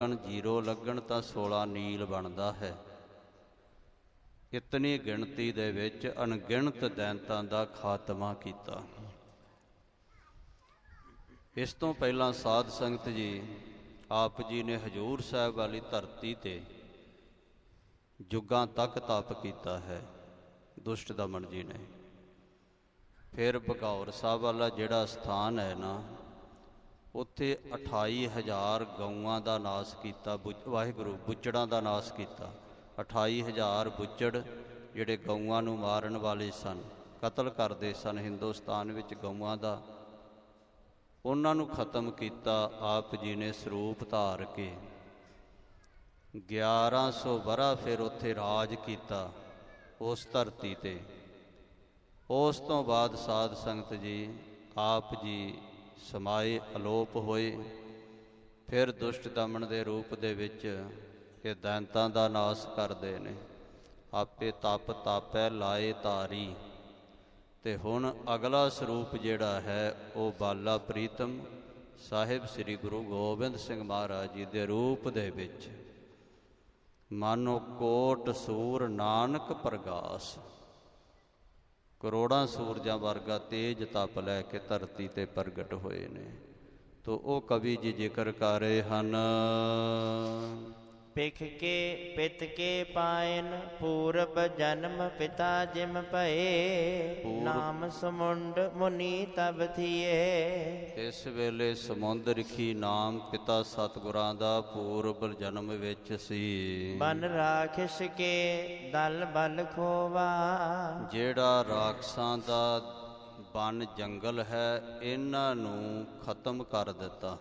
Zero लगन तां 16 नील बनता है। इतनी गिणती दे विच अणगिणत दैंतां दा खात्मा कीता। इस तो पहला साध संगत जी आप जी ने हजूर साहब वाली धरती ते जुगां तक तप कीता है दुष्ट दमन जी ने। फिर भगौर साहब वाला जिहड़ा स्थान है ना, उत्थे 28,000 गऊआं का नाश किया। वाहिगुरू बुचड़ां का नाश किया। 28,000 बुचड़ जिहड़े गऊआं नूं मारन वाले सन, कतल करते सन हिंदुस्तान विच गऊआं दा, उन्हां नूं खत्म किया आप जी ने सरूप धार के। 1100 वरा फिर उत्थे राज किया उस धरती ते। उस तो बाद साध संगत जी आप जी समाए अलोप होए। फिर दुष्ट दमन के रूप दे विच ये दैंतां दा नाश करदे ने। आपे तप तापै लाए धारी। ते हुण अगला सरूप जिहड़ा है वो बाला प्रीतम साहिब श्री गुरु गोबिंद सिंह महाराज जी दे रूप दे विच। मानो कोट सूर नानक प्रगास, करोड़ां सूरजां वर्गा तेज तप लैके धरती ते प्रगट होए ने। तो वो कवि जी जिक्र कर रहे हैं, पिख के पित के पायन पूरब जन्म पिता जिम भये, नाम समुंड मुनि तब थिए। इस वेले समुंद रखी नाम पिता सतगुरां दा पूरब जन्म विच सी। बन राखिस के दल बल खोवा, जेड़ा राखसां दा बन जंगल है इन्हां नूं खत्म कर दिता।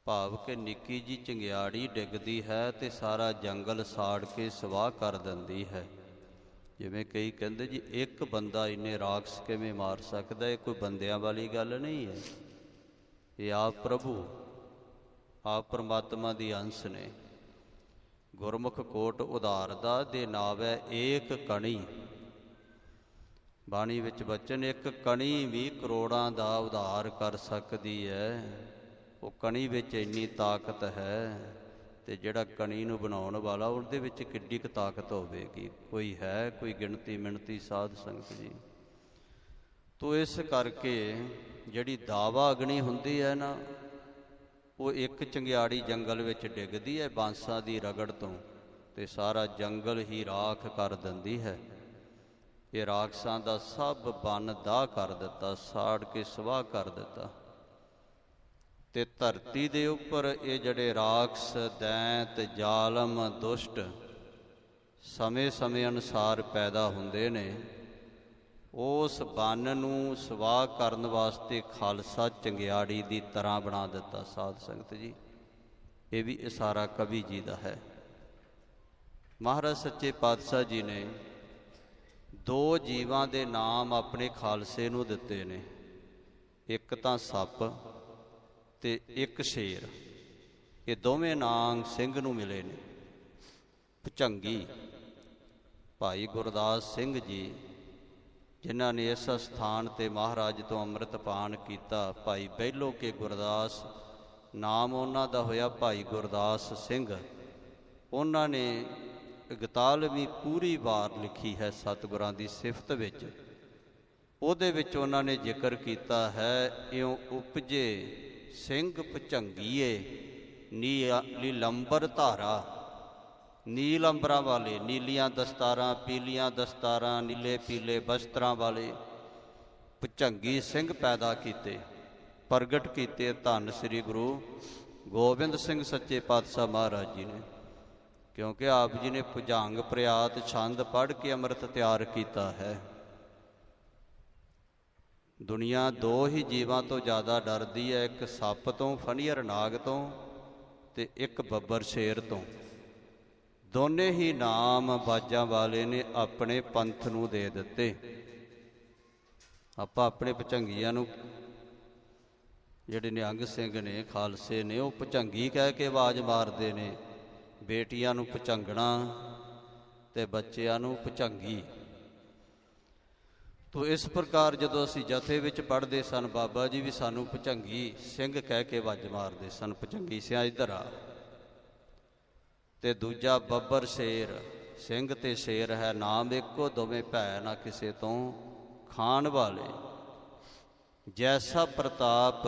भाव के निक्की जी चंगियाड़ी डिगदी है तो सारा जंगल साड़ के सवाह कर दिंदी है। जिवें कई कहते जी एक बंदा इन्ने राक्षस किवें मार सकता है, कोई बंदियां वाली गल नहीं है। ये आप प्रभु आप परमात्मा दी अंश ने। गुरमुख कोट उधारदा दे नावै एक कणी। बाणी विच बचन एक कणी भी करोड़ां दा उधार कर सकदी है। वो कणी विच इन्नी ताकत है तो जिहड़ा कणी नूं बनाउण वाला उहदे विच किड्डी क ताकत होवेगी। कोई है कोई गिणती मिणती साध संगत जी। तो इस करके जिहड़ी दावा अग्नि हुंदी है ना, वो एक चंगियाड़ी जंगल विच डिगदी है बांसां दी रगड़ तो ते सारा जंगल ही राख कर दिंदी है। ये राखसां दा सब बन दाह कर दिता, साड़ के सवाह कर दिता। ते धरती दे उपर ये जड़े राखस दैंत जालम दुष्ट समय समय अनुसार पैदा हुंदे ने, उस बन नूं सवाह करन वास्ते खालसा चंगियाड़ी दी तरह बना दिता। साध संगत जी ये भी इशारा कवि जी दा है। महाराज सच्चे पातशाह जी ने दो जीवां दे नाम अपने खालसे नूं दिते ने, एक तां सप ते एक शेर। ये दोवें नाम सिंह नूं मिले ने। भुचंगी भाई गुरदास सिंह जी जिन्हां ने इस स्थान ते महाराज तो अमृत पान किया। भाई बहलो के गुरदास नाम उन्हां दा होया भाई गुरदास सिंह। उन्हां ने 41वीं पूरी वार लिखी है सतगुरां दी सिफत विच। उहदे विच उन्हां ने जिक्र किया है, इउं उपजे सिंह भुचंगीए नीलंबर धारा। नील अंबरां वाले, नीलियां दस्तारां पीलियां दस्तारां नीले पीले वस्त्रां वाले भुचंगी सिंह पैदा किते, प्रगट किते धन श्री गुरु गोबिंद सिंह सच्चे पातशाह महाराज जी ने। क्योंकि आप जी ने भुजंग प्रयात छंद पढ़ के अमृत तैयार किया है। दुनिया दो ही जीवां तो ज़्यादा डरदी है, एक सप तो फणीअर नाग तो ते एक बब्बर शेर तो। दोने ही नाम बाजां वाले ने अपने पंथ नूं दे दिते। आपां अपने भुचंगियां नूं जिहड़े निहंग सिंह ने खालसे ने वो भुचंगी कह के आवाज़ मारदे ने। बेटियां नूं भुचंगणा ते बच्चियां नूं भुचंगी। ਤੋ ਇਸ ਪ੍ਰਕਾਰ ਜਦੋਂ ਅਸੀਂ ਜਥੇ ਵਿੱਚ ਪੜ੍ਹਦੇ ਸਨ, ਬਾਬਾ ਜੀ ਵੀ ਸਾਨੂੰ ਭੁਜੰਗੀ ਸਿੰਘ ਕਹਿ ਕੇ ਵੱਜ ਮਾਰਦੇ ਸਨ, ਭੁਜੰਗੀ ਸਿਆਂ ਇੱਧਰ ਆ। ਤੇ ਦੂਜਾ ਬੱਬਰ ਸ਼ੇਰ, ਸਿੰਘ ਤੇ ਸ਼ੇਰ ਹੈ ਨਾਮ ਇੱਕੋ, ਦੋਵੇਂ ਭੈ ਨਾ ਕਿਸੇ ਤੋਂ ਖਾਣ ਵਾਲੇ। ਜੈਸਾ ਪ੍ਰਤਾਪ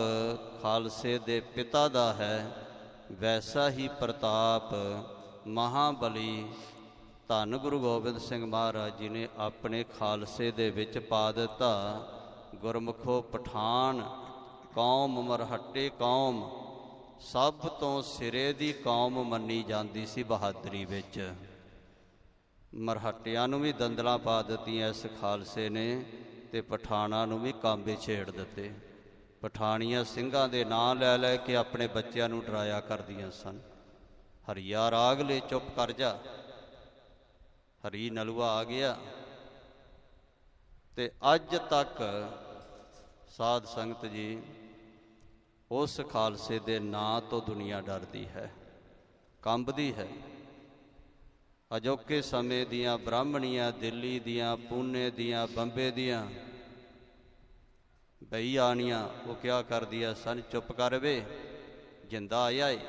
ਖਾਲਸੇ ਦੇ ਪਿਤਾ ਦਾ ਹੈ, ਵੈਸਾ ਹੀ ਪ੍ਰਤਾਪ ਮਹਾਬਲੀ ਧੰਨ ਗੁਰੂ ਗੋਬਿੰਦ ਸਿੰਘ ਮਹਾਰਾਜ ਜੀ ਨੇ ਆਪਣੇ ਖਾਲਸੇ ਦੇ ਵਿੱਚ ਪਾ ਦਿੱਤਾ। ਗੁਰਮੁਖੋ ਪਠਾਨ ਕੌਮ ਮਰਹੱਟੇ ਕੌਮ, ਸਭ ਤੋਂ ਸਿਰੇ ਦੀ ਕੌਮ ਮੰਨੀ ਜਾਂਦੀ ਸੀ ਬਹਾਦਰੀ ਵਿੱਚ। ਮਰਹੱਟਿਆਂ ਨੂੰ ਵੀ ਦੰਦਲਾਂ ਪਾ ਦਿੱਤੀਆਂ ਇਸ ਖਾਲਸੇ ਨੇ, ਤੇ ਪਠਾਨਾਂ ਨੂੰ ਵੀ ਕਾਂਬੇ ਛੇੜ ਦਿੱਤੇ। ਪਠਾਣੀਆਂ ਸਿੰਘਾਂ ਦੇ ਨਾਂ ਲੈ ਲੈ ਕੇ ਆਪਣੇ ਬੱਚਿਆਂ ਨੂੰ ਡਰਾਇਆ ਕਰਦੀਆਂ ਸਨ। ਹਰੀਆ ਰਾਗ ਲੈ ਚੁੱਪ ਕਰ ਜਾ, ਹਰੀ ਨਲੂਆ ਆ ਗਿਆ। ਤੇ ਅੱਜ ਤੱਕ ਸਾਧ ਸੰਗਤ ਜੀ ਉਸ ਖਾਲਸੇ ਦੇ ਨਾਂ ਤੋਂ ਦੁਨੀਆ ਡਰਦੀ ਹੈ, ਕੰਬਦੀ ਹੈ। ਅਜੋਕੇ ਸਮੇਂ ਦੀਆਂ ਬ੍ਰਾਹਮਣੀਆਂ, ਦਿੱਲੀ ਦੀਆਂ, ਪੂਨੇ ਦੀਆਂ, ਬੰਬੇ ਦੀਆਂ ਬਈਆਣੀਆਂ, ਉਹ ਕਿਆ ਕਰਦੀਆਂ ਸਨ, ਚੁੱਪ ਕਰ ਵੇ, ਜਿੰਦਾ ਆਇਆ ਏ,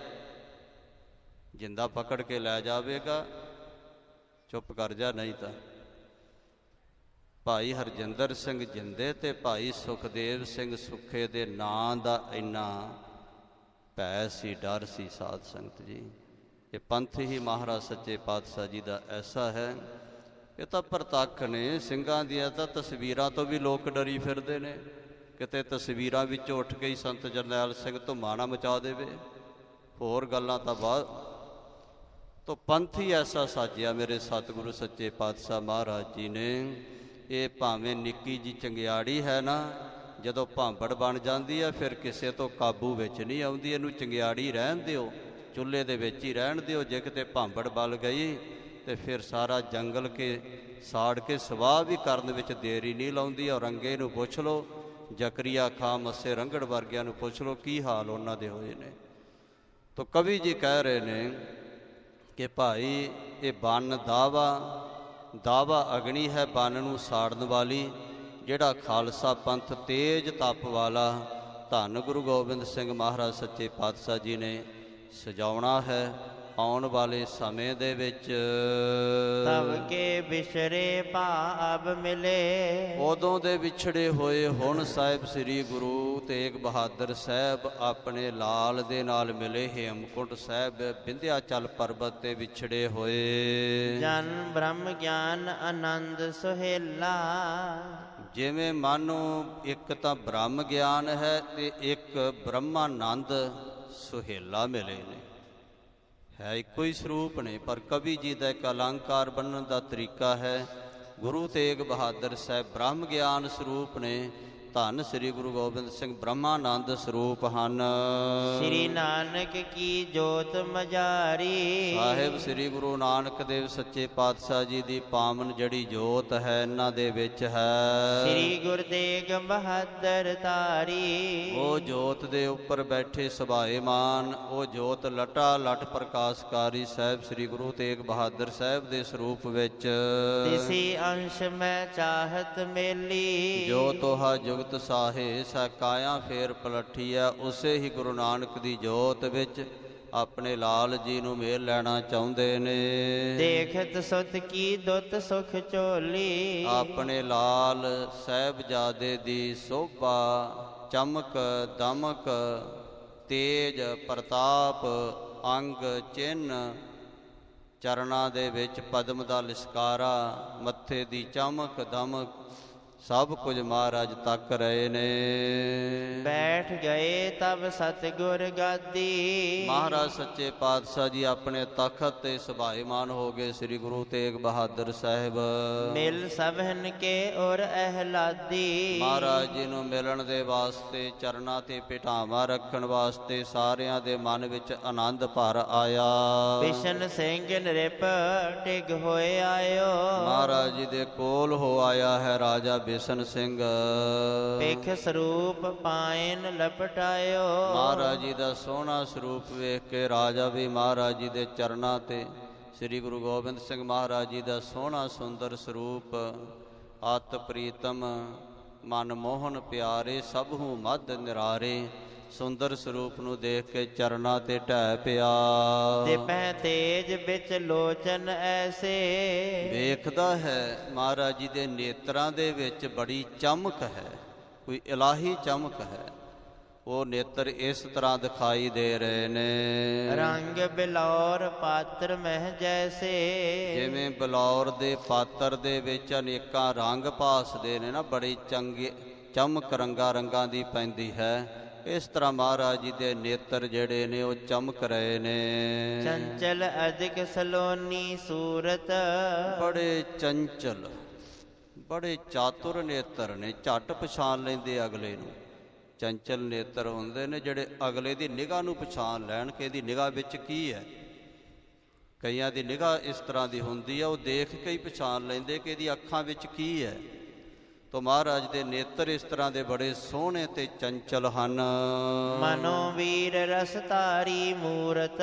ਜਿੰਦਾ ਪਕੜ ਕੇ ਲੈ ਜਾਵੇਗਾ, ਚੁੱਪ ਕਰ ਜਾ, ਨਹੀਂ ਤਾਂ। ਭਾਈ ਹਰਜਿੰਦਰ ਸਿੰਘ ਜਿੰਦੇ ਤੇ ਭਾਈ ਸੁਖਦੇਵ ਸਿੰਘ ਸੁੱਖੇ ਦੇ ਨਾਂ ਦਾ ਇੰਨਾ ਭੈ ਸੀ, ਡਰ ਸੀ ਸਾਧ ਸੰਗਤ ਜੀ। ਇਹ ਪੰਥ ਹੀ ਮਹਾਰਾਜ ਸੱਚੇ ਪਾਤਸ਼ਾਹ ਜੀ ਦਾ ਐਸਾ ਹੈ। ਇਹ ਤਾਂ ਪ੍ਰਤੱਖ ਨੇ, ਸਿੰਘਾਂ ਦੀਆਂ ਤਾਂ ਤਸਵੀਰਾਂ ਤੋਂ ਵੀ ਲੋਕ ਡਰੀ ਫਿਰਦੇ ਨੇ। ਕਿਤੇ ਤਸਵੀਰਾਂ ਵਿੱਚ ਉੱਠ ਕੇ ਹੀ ਸੰਤ ਜਰਨੈਲ ਸਿੰਘ ਧੁੰਮਾ ਨਾ ਮਚਾ ਦੇਵੇ, ਹੋਰ ਗੱਲਾਂ ਤਾਂ ਬਾਅਦ ਤੋਂ। ਪੰਥ ਹੀ ਐਸਾ ਸਾਜਿਆ ਮੇਰੇ ਸਤਿਗੁਰੂ ਸੱਚੇ ਪਾਤਸ਼ਾਹ ਮਹਾਰਾਜ ਜੀ ਨੇ। ਇਹ ਭਾਵੇਂ ਨਿੱਕੀ ਜੀ ਚੰਗਿਆੜੀ ਹੈ ਨਾ, ਜਦੋਂ ਭਾਂਬੜ ਬਣ ਜਾਂਦੀ ਹੈ ਫਿਰ ਕਿਸੇ ਤੋਂ ਕਾਬੂ ਵਿੱਚ ਨਹੀਂ ਆਉਂਦੀ। ਇਹਨੂੰ ਚੰਗਿਆੜੀ ਰਹਿਣ ਦਿਓ, ਚੁੱਲ੍ਹੇ ਦੇ ਵਿੱਚ ਹੀ ਰਹਿਣ ਦਿਓ। ਜੇ ਕਿਤੇ ਭਾਂਬੜ ਬਲ ਗਈ ਤੇ ਫਿਰ ਸਾਰਾ ਜੰਗਲ ਕੇ ਸਾੜ ਕੇ ਸਵਾਹ ਵੀ ਕਰਨ ਵਿੱਚ ਦੇਰੀ ਨਹੀਂ ਲਾਉਂਦੀ। ਔਰੰਗੇ ਨੂੰ ਪੁੱਛ ਲਓ, ਜ਼ਕਰੀਆ ਖਾਂ, ਮੱਸੇ ਰੰਗੜ ਵਰਗਿਆਂ ਨੂੰ ਪੁੱਛ ਲਓ ਕੀ ਹਾਲ ਉਹਨਾਂ ਦੇ ਹੋਏ ਨੇ। ਤਾਂ ਕਵੀ ਜੀ ਕਹਿ ਰਹੇ ਨੇ ਕਿ ਭਾਈ ਇਹ ਬੰਨ ਦਾਵਾ ਅਗਨੀ ਹੈ, ਬੰਨ ਨੂੰ ਸਾੜਨ ਵਾਲੀ। ਜਿਹੜਾ ਖਾਲਸਾ ਪੰਥ ਤੇਜ ਤਪ ਵਾਲਾ ਧੰਨ ਗੁਰੂ ਗੋਬਿੰਦ ਸਿੰਘ ਮਹਾਰਾਜ ਸੱਚੇ ਪਾਤਸ਼ਾਹ ਜੀ ਨੇ ਸਜਾਉਣਾ ਹੈ ਆਉਣ ਵਾਲੇ ਸਮੇਂ ਦੇ ਵਿੱਚ। ਤਬ ਕੇ ਵਿਛੜੇ ਭਾਵ ਮਿਲੇ, ਉਦੋਂ ਦੇ ਵਿਛੜੇ ਹੋਏ ਹੁਣ ਸਾਹਿਬ ਸ੍ਰੀ ਗੁਰੂ ਤੇਗ ਬਹਾਦਰ ਸਾਹਿਬ ਆਪਣੇ ਲਾਲ ਦੇ ਨਾਲ ਮਿਲੇ। ਹੇਮਕੁੰਟ ਸਾਹਿਬ ਵਿੰਧਿਆਚਲ ਪਰਬਤ ਤੇ ਵਿਛੜੇ ਹੋਏ। ਜਨ ਬ੍ਰਹਮ ਗਿਆਨ ਆਨੰਦ ਸੁਹੇਲਾ, ਜਿਵੇਂ ਮਾਨੋ ਇੱਕ ਤਾਂ ਬ੍ਰਹਮ ਗਿਆਨ ਹੈ ਤੇ ਇੱਕ ਬ੍ਰਹਮਾਨੰਦ ਸੁਹੇਲਾ ਮਿਲੇ ਨੇ। ਹੈ ਇੱਕੋ ਹੀ ਸਰੂਪ ਨੇ, ਪਰ ਕਵੀ ਜੀ ਦਾ ਇੱਕ ਅਲੰਕਾਰ ਬੰਨਣ ਦਾ ਤਰੀਕਾ ਹੈ। ਗੁਰੂ ਤੇਗ ਬਹਾਦਰ ਸਾਹਿਬ ਬ੍ਰਹਮ ਗਿਆਨ ਸਰੂਪ ਨੇ, ਧੰਨ ਸ੍ਰੀ ਗੁਰੂ ਗੋਬਿੰਦ ਸਿੰਘ ਬ੍ਰਹਮਾਨੰਦ ਸਰੂਪ ਹਨ। ਸ੍ਰੀ ਨਾਨਕ ਕੀ ਜੋਤ ਮਝਾਰੀ, ਸਾਹਿਬ ਸ੍ਰੀ ਗੁਰੂ ਨਾਨਕ ਦੇਵ ਸੱਚੇ ਪਾਤਸ਼ਾਹ ਜੀ ਦੀ ਪਾਵਨ ਜਿਹੜੀ ਜੋਤ ਹੈ ਇਹਨਾਂ ਦੇ ਵਿੱਚ ਹੈ। ਸ੍ਰੀ ਗੁਰੂ ਤੇਗ ਬਹਾਦਰ ਧਾਰੀ, ਉਹ ਜੋਤ ਦੇ ਉੱਪਰ ਬੈਠੇ ਸੁਭਾਏਮਾਨ, ਉਹ ਜੋਤ ਲਟਾ ਲਟ ਪ੍ਰਕਾਸ਼ਕਾਰੀ ਸਾਹਿਬ ਸ੍ਰੀ ਗੁਰੂ ਤੇਗ ਬਹਾਦਰ ਸਾਹਿਬ ਦੇ ਸਰੂਪ ਵਿੱਚ। ਤਿਸੀ ਅੰਸ਼ ਮੈਂ ਚਾਹਤ ਮੇਲੀ, ਜੋ ਤੋਹਾ ਜੁਗਤ ਸਾਹੇ ਸੈ ਕਾਇਆ ਫੇਰ ਪਲੱਠੀਐ। ਉਸੇ ਹੀ ਗੁਰੂ ਨਾਨਕ ਦੀ ਜੋਤ ਵਿੱਚ ਆਪਣੇ ਲਾਲ ਜੀ ਨੂੰ ਮੇਲ ਲੈਣਾ ਚਾਹੁੰਦੇ ਨੇ। ਦੇਖਤ ਸੁਤ ਕੀ ਦੁੱਤ ਸੁਖ ਝੋਲੀ, ਆਪਣੇ ਲਾਲ ਸਾਹਿਬਜ਼ਾਦੇ ਦੀ ਸੋਭਾ, ਚਮਕ ਦਮਕ, ਤੇਜ ਪ੍ਰਤਾਪ, ਅੰਗ ਚਿੰਨ੍ਹ, ਚਰਨਾਂ ਦੇ ਵਿੱਚ ਪਦਮ ਦਾ ਲਿਸ਼ਕਾਰਾ, ਮੱਥੇ ਦੀ ਚਮਕ ਦਮਕ, ਸਭ ਕੁਝ ਮਹਾਰਾਜ ਤੱਕ ਰਹੇ ਨੇ। ਬੈਠ ਗਏ ਤਬ ਸਤਿਗੁਰ ਗਾਦੀ, ਮਹਾਰਾਜ ਸੱਚੇ ਪਾਤਸ਼ਾਹ ਜੀ ਆਪਣੇ ਤਖਤ ਤੇ ਸੁਭਾਏਮਾਨ ਹੋ ਗਏ ਸ੍ਰੀ ਗੁਰੂ ਤੇਗ ਬਹਾਦਰ ਸਾਹਿਬ। ਮਿਲ ਸਭਨ ਕੇ ਔਰ ਅਹਲਾਦੀ, ਮਹਾਰਾਜ ਜੀ ਨੂੰ ਮਿਲਣ ਦੇ ਵਾਸਤੇ, ਚਰਨਾਂ ਤੇ ਭੇਟਾਵਾਂ ਰੱਖਣ ਵਾਸਤੇ ਸਾਰਿਆਂ ਦੇ ਮਨ ਵਿੱਚ ਆਨੰਦ ਭਰ ਆਇਆ। ਬਿਸ਼ਨ ਸਿੰਘ ਨ੍ਰਿਪ ਟਿਗ ਹੋਏ ਆਇਓ, ਮਹਾਰਾਜ ਜੀ ਦੇ ਕੋਲ ਹੋ ਆਇਆ ਹੈ ਰਾਜਾ ਬਿਸ਼ਨ ਸਿੰਘ। ਵੇਖ ਸਰੂਪ ਪਾਇਨ ਲਪਟਾਇਓ, ਮਹਾਰਾਜ ਜੀ ਦਾ ਸੋਹਣਾ ਸਰੂਪ ਵੇਖ ਕੇ ਰਾਜਾ ਵੀ ਮਹਾਰਾਜ ਜੀ ਦੇ ਚਰਨਾਂ ਤੇ, ਸ੍ਰੀ ਗੁਰੂ ਗੋਬਿੰਦ ਸਿੰਘ ਮਹਾਰਾਜ ਜੀ ਦਾ ਸੋਹਣਾ ਸੁੰਦਰ ਸਰੂਪ ਅਤ ਪ੍ਰੀਤਮ ਮਨ ਮੋਹਨ ਪਿਆਰੇ, ਸਭੂ ਮਧ ਨਿਰਾਰੇ। ਸੁੰਦਰ ਸਰੂਪ ਨੂੰ ਦੇਖ ਕੇ ਚਰਨਾਂ ਤੇ ਢਹਿ ਪਿਆ। ਦਿਪਹਿ ਤੇਜ ਵਿੱਚ ਲੋਚਨ ਐਸੇ, ਵੇਖਦਾ ਹੈ ਮਹਾਰਾਜ ਜੀ ਦੇ ਨੇਤਰਾਂ ਦੇ ਵਿੱਚ ਬੜੀ ਚਮਕ ਹੈ, ਕੋਈ ਇਲਾਹੀ ਚਮਕ ਹੈ। ਉਹ ਨੇਤਰ ਇਸ ਤਰ੍ਹਾਂ ਦਿਖਾਈ ਦੇ ਰਹੇ ਨੇ। ਰੰਗ ਬਿਲੌਰ ਪਾਤਰ ਮਹਿ ਜੈਸੇ, ਜਿਵੇਂ ਬਿਲੌਰ ਦੇ ਪਾਤਰ ਦੇ ਵਿੱਚ ਅਨੇਕਾਂ ਰੰਗ ਭਾਸਦੇ ਨੇ ਨਾ, ਬੜੀ ਚੰਗੀ ਚਮਕ ਰੰਗਾਂ ਦੀ ਪੈਂਦੀ ਹੈ। ਇਸ ਤਰ੍ਹਾਂ ਮਹਾਰਾਜ ਜੀ ਦੇ ਨੇਤਰ ਜਿਹੜੇ ਨੇ ਉਹ ਚਮਕ ਰਹੇ ਨੇ। ਚੰਚਲ ਅਧਿਕ ਸਲੋਨੀ ਸੂਰਤ, ਬੜੇ ਚੰਚਲ, ਬੜੇ ਚਾਤੁਰ ਨੇਤਰ ਨੇ, ਝੱਟ ਪਛਾਣ ਲੈਂਦੇ ਅਗਲੇ ਨੂੰ। ਚੰਚਲ ਨੇਤਰ ਹੁੰਦੇ ਨੇ ਜਿਹੜੇ ਅਗਲੇ ਦੀ ਨਿਗਾਹ ਨੂੰ ਪਛਾਣ ਲੈਣ ਕਿ ਇਹਦੀ ਨਿਗਾਹ ਵਿੱਚ ਕੀ ਹੈ। ਕਈਆਂ ਦੀ ਨਿਗਾਹ ਇਸ ਤਰ੍ਹਾਂ ਦੀ ਹੁੰਦੀ ਹੈ, ਉਹ ਦੇਖ ਕੇ ਹੀ ਪਛਾਣ ਲੈਂਦੇ ਕਿ ਇਹਦੀ ਅੱਖਾਂ ਵਿੱਚ ਕੀ ਹੈ। ਤੋ ਮਹਾਰਾਜ ਦੇ ਨੇਤਰ ਇਸ ਤਰ੍ਹਾਂ ਦੇ ਬੜੇ ਸੋਹਣੇ ਤੇ ਚੰਚਲ ਹਨ। ਮਨੋ ਵੀਰ ਰਸ ਧਾਰੀ ਮੂਰਤ,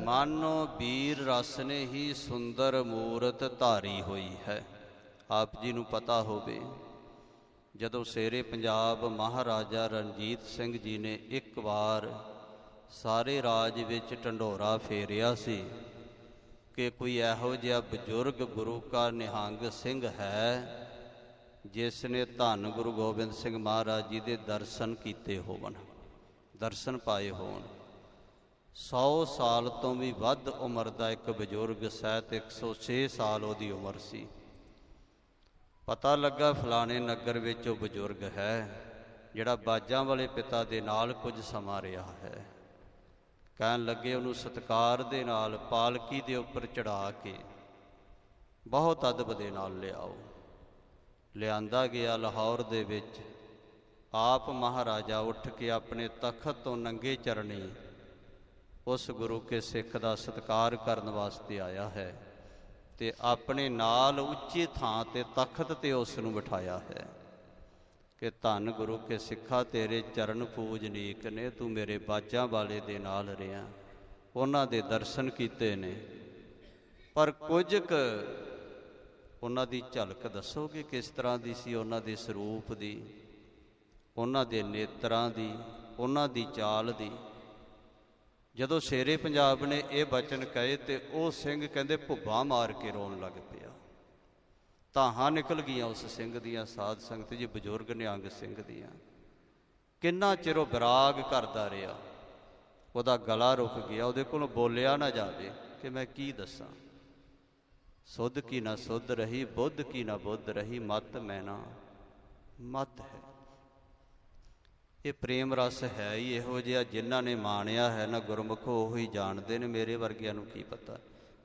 ਮਾਨੋ ਵੀਰ ਰਸ ਨੇ ਹੀ ਸੁੰਦਰ ਮੂਰਤ ਧਾਰੀ ਹੋਈ ਹੈ। ਆਪ ਜੀ ਨੂੰ ਪਤਾ ਹੋਵੇ, ਜਦੋਂ ਸ਼ੇਰੇ ਪੰਜਾਬ ਮਹਾਰਾਜਾ ਰਣਜੀਤ ਸਿੰਘ ਜੀ ਨੇ ਇੱਕ ਵਾਰ ਸਾਰੇ ਰਾਜ ਵਿੱਚ ਢੰਡੋਰਾ ਫੇਰਿਆ ਸੀ ਕਿ ਕੋਈ ਇਹੋ ਜਿਹਾ ਬਜ਼ੁਰਗ ਗੁਰੂ ਕਾ ਨਿਹੰਗ ਸਿੰਘ ਹੈ ਜਿਸ ਨੇ ਧੰਨ ਗੁਰੂ ਗੋਬਿੰਦ ਸਿੰਘ ਮਹਾਰਾਜ ਜੀ ਦੇ ਦਰਸ਼ਨ ਕੀਤੇ ਹੋਵਣ, ਦਰਸ਼ਨ ਪਾਏ ਹੋਣ। 100 ਸਾਲ ਤੋਂ ਵੀ ਵੱਧ ਉਮਰ ਦਾ ਇੱਕ ਬਜ਼ੁਰਗ, ਸ਼ਾਇਦ 106 ਸਾਲ ਉਹਦੀ ਉਮਰ ਸੀ। ਪਤਾ ਲੱਗਾ ਫਲਾਣੇ ਨਗਰ ਵਿੱਚ ਉਹ ਬਜ਼ੁਰਗ ਹੈ ਜਿਹੜਾ ਬਾਜਾਂ ਵਾਲੇ ਪਿਤਾ ਦੇ ਨਾਲ ਕੁਝ ਸਮਾਂ ਰਿਹਾ ਹੈ। ਕਹਿਣ ਲੱਗੇ ਉਹਨੂੰ ਸਤਿਕਾਰ ਦੇ ਨਾਲ ਪਾਲਕੀ ਦੇ ਉੱਪਰ ਚੜ੍ਹਾ ਕੇ ਬਹੁਤ ਅਦਬ ਦੇ ਨਾਲ ਲਿਆਓ। ਲਿਆਂਦਾ ਗਿਆ। ਲਾਹੌਰ ਦੇ ਵਿੱਚ ਆਪ ਮਹਾਰਾਜਾ ਉੱਠ ਕੇ ਆਪਣੇ ਤਖਤ ਤੋਂ ਨੰਗੇ ਚਰਨੀ ਉਸ ਗੁਰੂ ਕੇ ਸਿੱਖ ਦਾ ਸਤਿਕਾਰ ਕਰਨ ਵਾਸਤੇ ਆਇਆ ਹੈ ਤੇ ਆਪਣੇ ਨਾਲ ਉੱਚੀ ਥਾਂ ਤੇ ਤਖਤ ਤੇ ਉਸ ਨੂੰ ਬਿਠਾਇਆ ਹੈ ਕਿ ਧੰਨ ਗੁਰੂ ਕੇ ਸਿੱਖਾ, ਤੇਰੇ ਚਰਨ ਪੂਜਨੀਕ ਨੇ, ਤੂੰ ਮੇਰੇ ਬਾਜਾਂ ਵਾਲੇ ਦੇ ਨਾਲ ਰਿਹਾ, ਉਹਨਾਂ ਦੇ ਦਰਸ਼ਨ ਕੀਤੇ ਨੇ, ਪਰ ਕੁਝ ਕੁ ਉਹਨਾਂ ਦੀ ਝਲਕ ਦੱਸੋਗੇ ਕਿਸ ਤਰ੍ਹਾਂ ਦੀ ਸੀ ਉਹਨਾਂ ਦੇ ਸਰੂਪ ਦੀ, ਉਹਨਾਂ ਦੇ ਨੇਤਰਾਂ ਦੀ, ਉਹਨਾਂ ਦੀ ਚਾਲ ਦੀ। ਜਦੋਂ ਸ਼ੇਰੇ ਪੰਜਾਬ ਨੇ ਇਹ ਬਚਨ ਕਹੇ ਤੇ ਉਹ ਸਿੰਘ ਕਹਿੰਦੇ ਭੁੱਬਾਂ ਮਾਰ ਕੇ ਰੋਣ ਲੱਗ ਪਿਆ। ਧਾਹਾਂ ਨਿਕਲ ਗਈਆਂ ਉਸ ਸਿੰਘ ਦੀਆਂ, ਸਾਧ ਸੰਗਤ ਜੀ, ਬਜ਼ੁਰਗ ਨਿਹੰਗ ਸਿੰਘ ਦੀਆਂ। ਕਿੰਨਾ ਚਿਰ ਉਹ ਵਿਰਾਗ ਕਰਦਾ ਰਿਹਾ, ਉਹਦਾ ਗਲਾ ਰੁਕ ਗਿਆ, ਉਹਦੇ ਕੋਲੋਂ ਬੋਲਿਆ ਨਾ ਜਾਵੇ ਕਿ ਮੈਂ ਕੀ ਦੱਸਾਂ। ਸੁਧ ਕੀ ਨਾ ਸੁਧ ਰਹੀ, ਬੁੱਧ ਕੀ ਨਾ ਬੁੱਧ ਰਹੀ, ਮਤ ਮੈਨਾ ਮਤ ਹੈ। ਇਹ ਪ੍ਰੇਮ ਰਸ ਹੈ ਹੀ ਇਹੋ ਜਿਹਾ, ਜਿਨ੍ਹਾਂ ਨੇ ਮਾਣਿਆ ਹੈ ਨਾ ਗੁਰਮੁਖੋ ਉਹੀ ਜਾਣਦੇ ਨੇ। ਮੇਰੇ ਵਰਗਿਆਂ ਨੂੰ ਕੀ ਪਤਾ,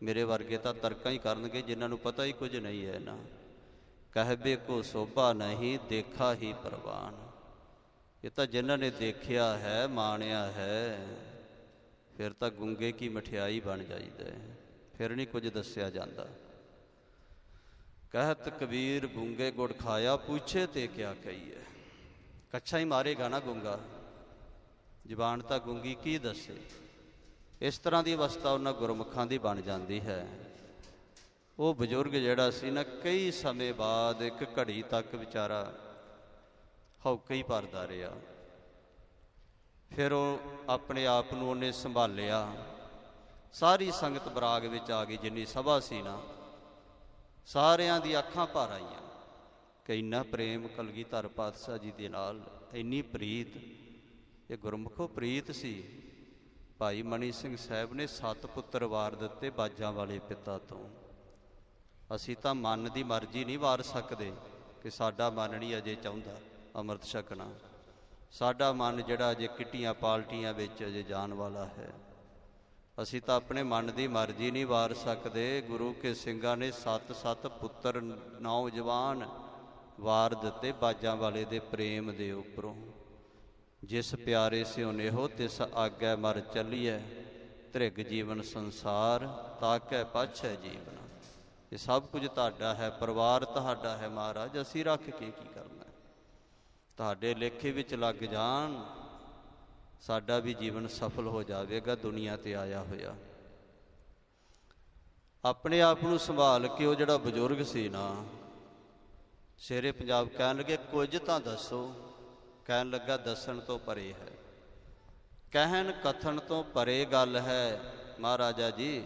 ਮੇਰੇ ਵਰਗੇ ਤਾਂ ਤਰਕਾਂ ਹੀ ਕਰਨਗੇ ਜਿਨ੍ਹਾਂ ਨੂੰ ਪਤਾ ਹੀ ਕੁਝ ਨਹੀਂ ਹੈ ਨਾ। ਕਹਿਬੇ ਕੋ ਸੋਭਾ ਨਹੀਂ, ਦੇਖਾ ਹੀ ਪ੍ਰਵਾਨ। ਇਹ ਤਾਂ ਜਿਨ੍ਹਾਂ ਨੇ ਦੇਖਿਆ ਹੈ, ਮਾਣਿਆ ਹੈ, ਫਿਰ ਤਾਂ ਗੁੰਗੇ ਕੀ ਮਠਿਆਈ ਬਣ ਜਾਈਦਾ, ਫਿਰ ਨਹੀਂ ਕੁਝ ਦੱਸਿਆ ਜਾਂਦਾ। ਕਹਿਤ ਕਬੀਰ ਗੂੰਗੇ ਗੁੜ ਖਾਇਆ, ਪੁੱਛੇ ਤੇ ਕਿਆ ਕਹੀਏ। ਕੱਛਾ ਹੀ ਮਾਰੇਗਾ ਨਾ ਗੂੰਗਾ, ਜ਼ੁਬਾਨ ਤਾਂ ਗੂੰਗੀ ਕੀ ਦੱਸੇ। ਇਸ ਤਰ੍ਹਾਂ ਦੀ ਅਵਸਥਾ ਉਹਨਾਂ ਗੁਰਮੁਖਾਂ ਦੀ ਬਣ ਜਾਂਦੀ ਹੈ। ਉਹ ਬਜ਼ੁਰਗ ਜਿਹੜਾ ਸੀ ਨਾ, ਕਈ ਸਮੇਂ ਬਾਅਦ ਇੱਕ ਘੜੀ ਤੱਕ ਵਿਚਾਰਾ ਹੌਕੇ ਹੀ ਭਰਦਾ ਰਿਹਾ। ਫਿਰ ਉਹ ਆਪਣੇ ਆਪ ਨੂੰ ਉਹਨੇ ਸੰਭਾਲਿਆ। ਸਾਰੀ ਸੰਗਤ ਬਰਾਗ ਵਿੱਚ ਆ ਗਈ, ਜਿੰਨੀ ਸਭਾ ਸੀ ਨਾ, ਸਾਰਿਆਂ ਦੀ ਅੱਖਾਂ ਭਰ ਆਈਆਂ ਕਿ ਇੰਨਾ ਪ੍ਰੇਮ ਕਲਗੀਧਰ ਪਾਤਸ਼ਾਹ ਜੀ ਦੇ ਨਾਲ, ਇੰਨੀ ਪ੍ਰੀਤ। ਇਹ ਗੁਰਮੁਖੋ ਪ੍ਰੀਤ ਸੀ। ਭਾਈ ਮਨੀ ਸਿੰਘ ਸਾਹਿਬ ਨੇ 7 ਪੁੱਤਰ ਵਾਰ ਦਿੱਤੇ ਬਾਜਾਂ ਵਾਲੇ ਪਿਤਾ ਤੋਂ। ਅਸੀਂ ਤਾਂ ਮਨ ਦੀ ਮਰਜ਼ੀ ਨਹੀਂ ਵਾਰ ਸਕਦੇ ਕਿ ਸਾਡਾ ਮਨ ਨਹੀਂ ਅਜੇ ਚਾਹੁੰਦਾ ਅੰਮ੍ਰਿਤ ਛਕਣਾ। ਸਾਡਾ ਮਨ ਜਿਹੜਾ ਅਜੇ ਕਿੱਟੀਆਂ ਪਾਲਟੀਆਂ ਵਿੱਚ ਅਜੇ ਜਾਣ ਵਾਲਾ ਹੈ। ਅਸੀਂ ਤਾਂ ਆਪਣੇ ਮਨ ਦੀ ਮਰਜ਼ੀ ਨਹੀਂ ਵਾਰ ਸਕਦੇ। ਗੁਰੂ ਕੇ ਸਿੰਘਾਂ ਨੇ 7 ਪੁੱਤਰ ਨੌਜਵਾਨ ਵਾਰ ਦਿੱਤੇ ਬਾਜਾਂ ਵਾਲੇ ਦੇ ਪ੍ਰੇਮ ਦੇ ਉੱਪਰੋਂ। ਜਿਸ ਪਿਆਰੇ ਸਿਉ ਨੇਹੋ ਤਿਸ ਆਗੈ ਮਰ ਚੱਲੀਐ, ਧ੍ਰਿਗ ਜੀਵਨ ਸੰਸਾਰ ਤਾਕੈ ਪਾਛੈ ਜੀਵਨ। ਇਹ ਸਭ ਕੁਝ ਤੁਹਾਡਾ ਹੈ, ਪਰਿਵਾਰ ਤੁਹਾਡਾ ਹੈ ਮਹਾਰਾਜ, ਅਸੀਂ ਰੱਖ ਕੇ ਕੀ ਕਰਨਾ। ਤੁਹਾਡੇ ਲੇਖੇ ਵਿੱਚ ਲੱਗ ਜਾਣ, ਸਾਡਾ ਵੀ ਜੀਵਨ ਸਫਲ ਹੋ ਜਾਵੇਗਾ ਦੁਨੀਆ ਤੇ ਆਇਆ ਹੋਇਆ। ਆਪਣੇ ਆਪ ਨੂੰ ਸੰਭਾਲ ਕੇ ਉਹ ਜਿਹੜਾ ਬਜ਼ੁਰਗ ਸੀ ਨਾ, ਸ਼ੇਰੇ ਪੰਜਾਬ ਕਹਿਣ ਲੱਗੇ ਕੁਝ ਤਾਂ ਦੱਸੋ। ਕਹਿਣ ਲੱਗਾ ਦੱਸਣ ਤੋਂ ਪਰੇ ਹੈ, ਕਹਿਣ ਕਥਨ ਤੋਂ ਪਰੇ ਗੱਲ ਹੈ ਮਹਾਰਾਜਾ ਜੀ,